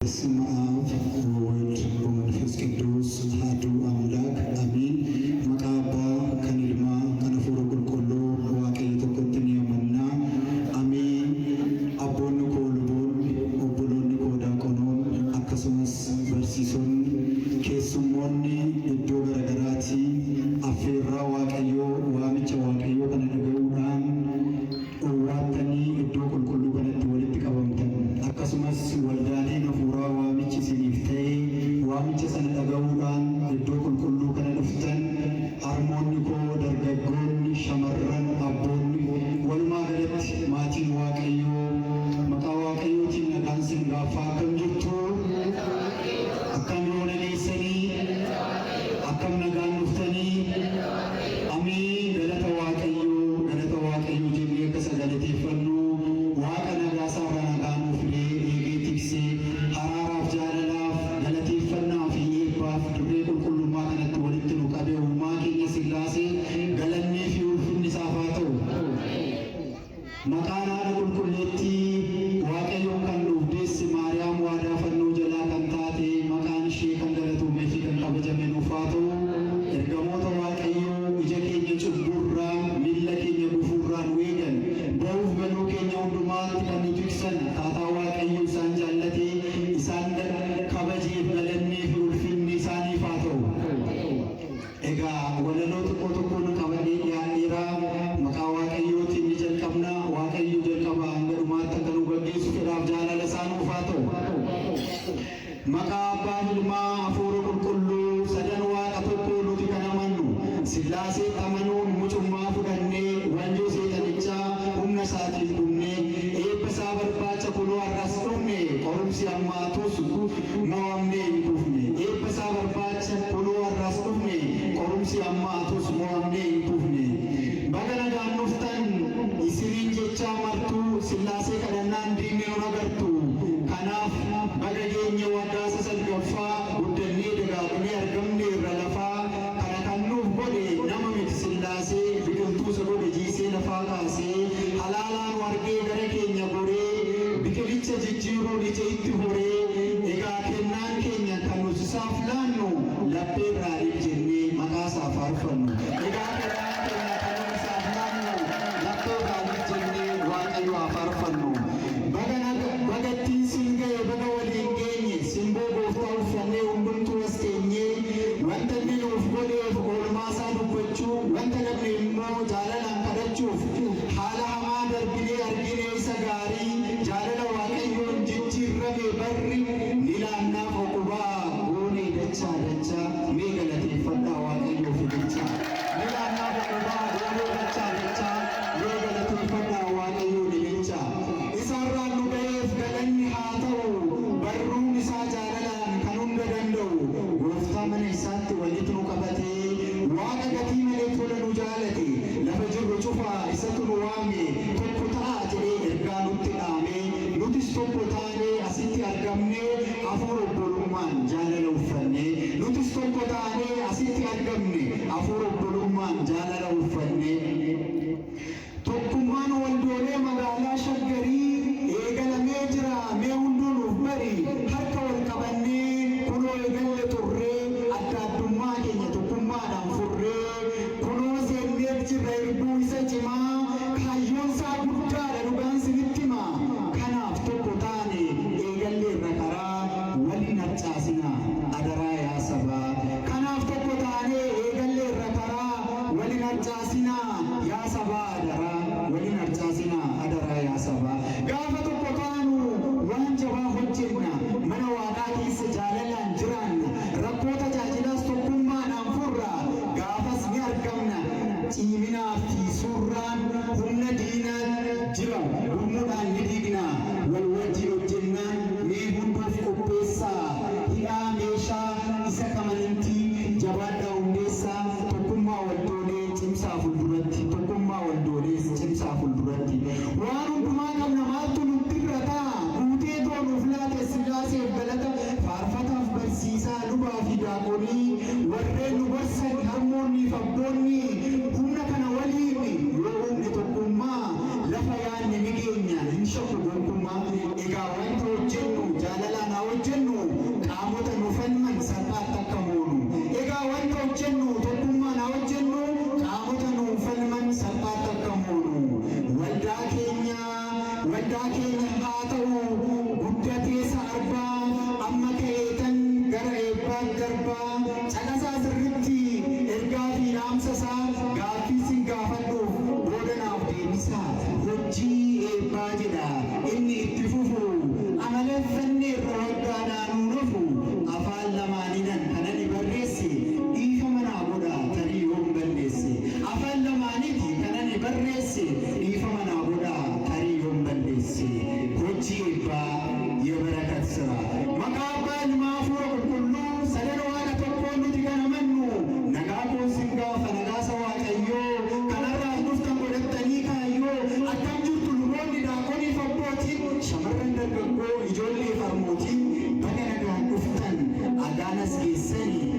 በስመ አብ ወወልድ ወመንፈስ ቅዱስ አሐዱ አምላክ አሜን። መቃ አባ ከኒልማ ከነፉረ ቁልቁሉ ዋቀይ ተቆጥን የመና አሜን። አቦን ኮልቦን ኦቦሎን ኮዳቆኖን አከሱመስ በርሲሶን ኬሱሞኒ እዶ ገረገራቲ አፌራ ዋቀዮ ዋምቸ ዋቀዮ ከነደገውዳን ኦዋተኒ እዶ ቁልቁሉ ከነቲ ወልት ቀበምተን አከሱመስ ወልዳኔ ነፉራ ዋምቸ ሲኒፍተይ ዋምቸ ሰነደገውዳን እዶ ቁልቁሉ ከነደፍተን አርሞኒ ኮ ደርገጎን ሸመረን አቦን ወልማ ገለት ማቲ ዋቀዮ መቃ ዋቀዮቲ ነጋንስን ጋፋ ከምጅቱ አከም ሮነኔሰኒ አከም ነጋን ኑፍተኒ አሜን። ገለተ ዋቀዮ ጀኔ ከሰገለቴፈኑ ዋቀ ነጋሳ በነጋኑ ፍሬ ኤጌቲክሴ ሀራራፍ ጃለላፍ ገለቴፈና ፊዬባፍ ድሬ ቁልቁሉማ ከነት ወልትኑ ቀቤውማ ኬኘ ሲላሴ ገለኔ ፊ ውልፍን ሳፋተው መቃና ቁልቁሌቲ ዋቀዮ ከኑ ዴስ ማርያም ዋዳ ፈኑ ጀላ ከንታቴ መቃን ሼ ከንገለቱ ሜፊ ከንቀበጀሜ ኑፋቶ ኤርገሞተ ዋቀዮ እጀ ኬኘ ጭቡራ ሚለ ኬኘ ጉፉራን ዌገን በውፍ በኑ ኬኘ ሁንዱማት ከኒቱ ይክሰን ታታ ዋቀዮ ኢሳን ጃለቴ ኢሳን ከበጄፍ ገለኔ ፊ ውልፊን ኢሳኒ ፋተው ኤጋ ወለሎ ጥቆ ጥቆን ቀበኔ ዲያኔራ መቃ ዋቀዮቲ ጀልቀብና ዋቀዮ ጀልቀባ አንገዱማት ተከኑ ገጌሱ ፍራፍ ጃለለሳኑ ፋተው መቃ አባ ሂልማ አፉረ ቁልቁሉ ሰደን ዋቀ tokko nuti kanamannu sillaሴ ጠመኑን ሙጩማ ፉደኔ ወንጆ ሴጠንቻ humna isaatiin dhumne eebbisaa barbaacha kunoo arras dhumne qorumsi ammaatus mo'amne hin kufne eebbisaa barbaacha kunoo arras dhumne qorumsi ammaatus mo'amne hin kufne baga nagaan dhuftan isiniin jechaa martuu sillaasee kadhannaan diinni nun agartu kanaaf baga geenye waggaasa salgaffaa guddannee dagaagnee argamne irra lafaa kana kan nuuf godhe nama miti sillaasee biqiltuu isa godhe jiisee lafaa kaasee halaalaan wargee gara keenya goree biqilicha jijjiiruun ija itti horee egaa kennaan keenya kan nuti isaaf laannu laphee irraa jennee maqaa isaa faarfannu egaa kennaan keenya kan nuti isaaf laannu laphee irraa jennee waaqayyo haa faarfannu bagattiin siin ga'e baga waliin geenye simboo gooftaa uffannee hundumtuu as teenyee wanta inni nuuf godheef oolmaa isaa dubbachuu wanta namni immoo jaalalaan kadhachuuf haala hamaa darbinee arginee isa gaarii jaalala waaqayyoon jijjiirrame barri ni laannaaf oqubaa goonee dachaa mee galateeffadhaa waaqayyoof dachaa ni laannaaf oqubaa goonee dachaa mee galateeffadhaa waaqayyoon dachaa isarraan nu ga'eef galanni haa ta'u barruun isaa jaalalaan kan hunda danda'u gooftaa mana isaatti walitti nu qabatee waaqa gatii malee tola nu jaalate lafa jirru cufaa isatu nu waame tokko ta'a jedhee ergaa nutti dhaame nutis tokko taanee asitti argamne hafuura obbolummaan jaalala uffanne nutis tokko taanee asitti argamne hafuura obbolummaan jaalala uffanne tokkummaan waldoolee magaalaa shaggarii eegalamee jira mee hunduu nuuf bari harka wal qabannee kunoo eegalle turree adda addummaa keenya tokkummaadhaan furree kunoo seenneet jirra irbuu isa cimaa kaayyoon isaa guddaadha dhugaan sinitti himaa kanaaf tokko taane eegalle irra karaa waliin harcaasinaa adaraa yaa sabaa kanaaf tokko taane eegalle irra karaa waliin harcaasinaa yaa sabaa adaraa waliin harcaasinaa adaraa yaa sabaa gaafa tokko taanu waan jabaa hojjenna mana waaqaa keessa jaalalaan jiraanna rakkoo tajaajilaas tokkummaadhaan furra gaafas ni argamna ciiminaa fi suurraan humna diinaan jira humnuudhaan ni diigna wal wajjin hojjennaan mee hunduuf qopheessaa hidhaa meeshaa isa kamanintii jabaadhaa hundeessaa tokkummaa waldoolee cimsaa fuulduratti tokkummaa waldoolee cimsaa fuulduratti waan hundumaa qabna maaltu nutti irra ta'a guutee toonuuf laate sillaaseef galata faarfataaf barsiisaa lubaa fi daaqonii warreen nu barsan harmoonni fi abboonni humna kana waliin yoo humne tokkummaa lafa yaanne ni geenya hin shakku gonkumaa egaa wanta hojjennu jaalalaan haa hojjennu as geessanii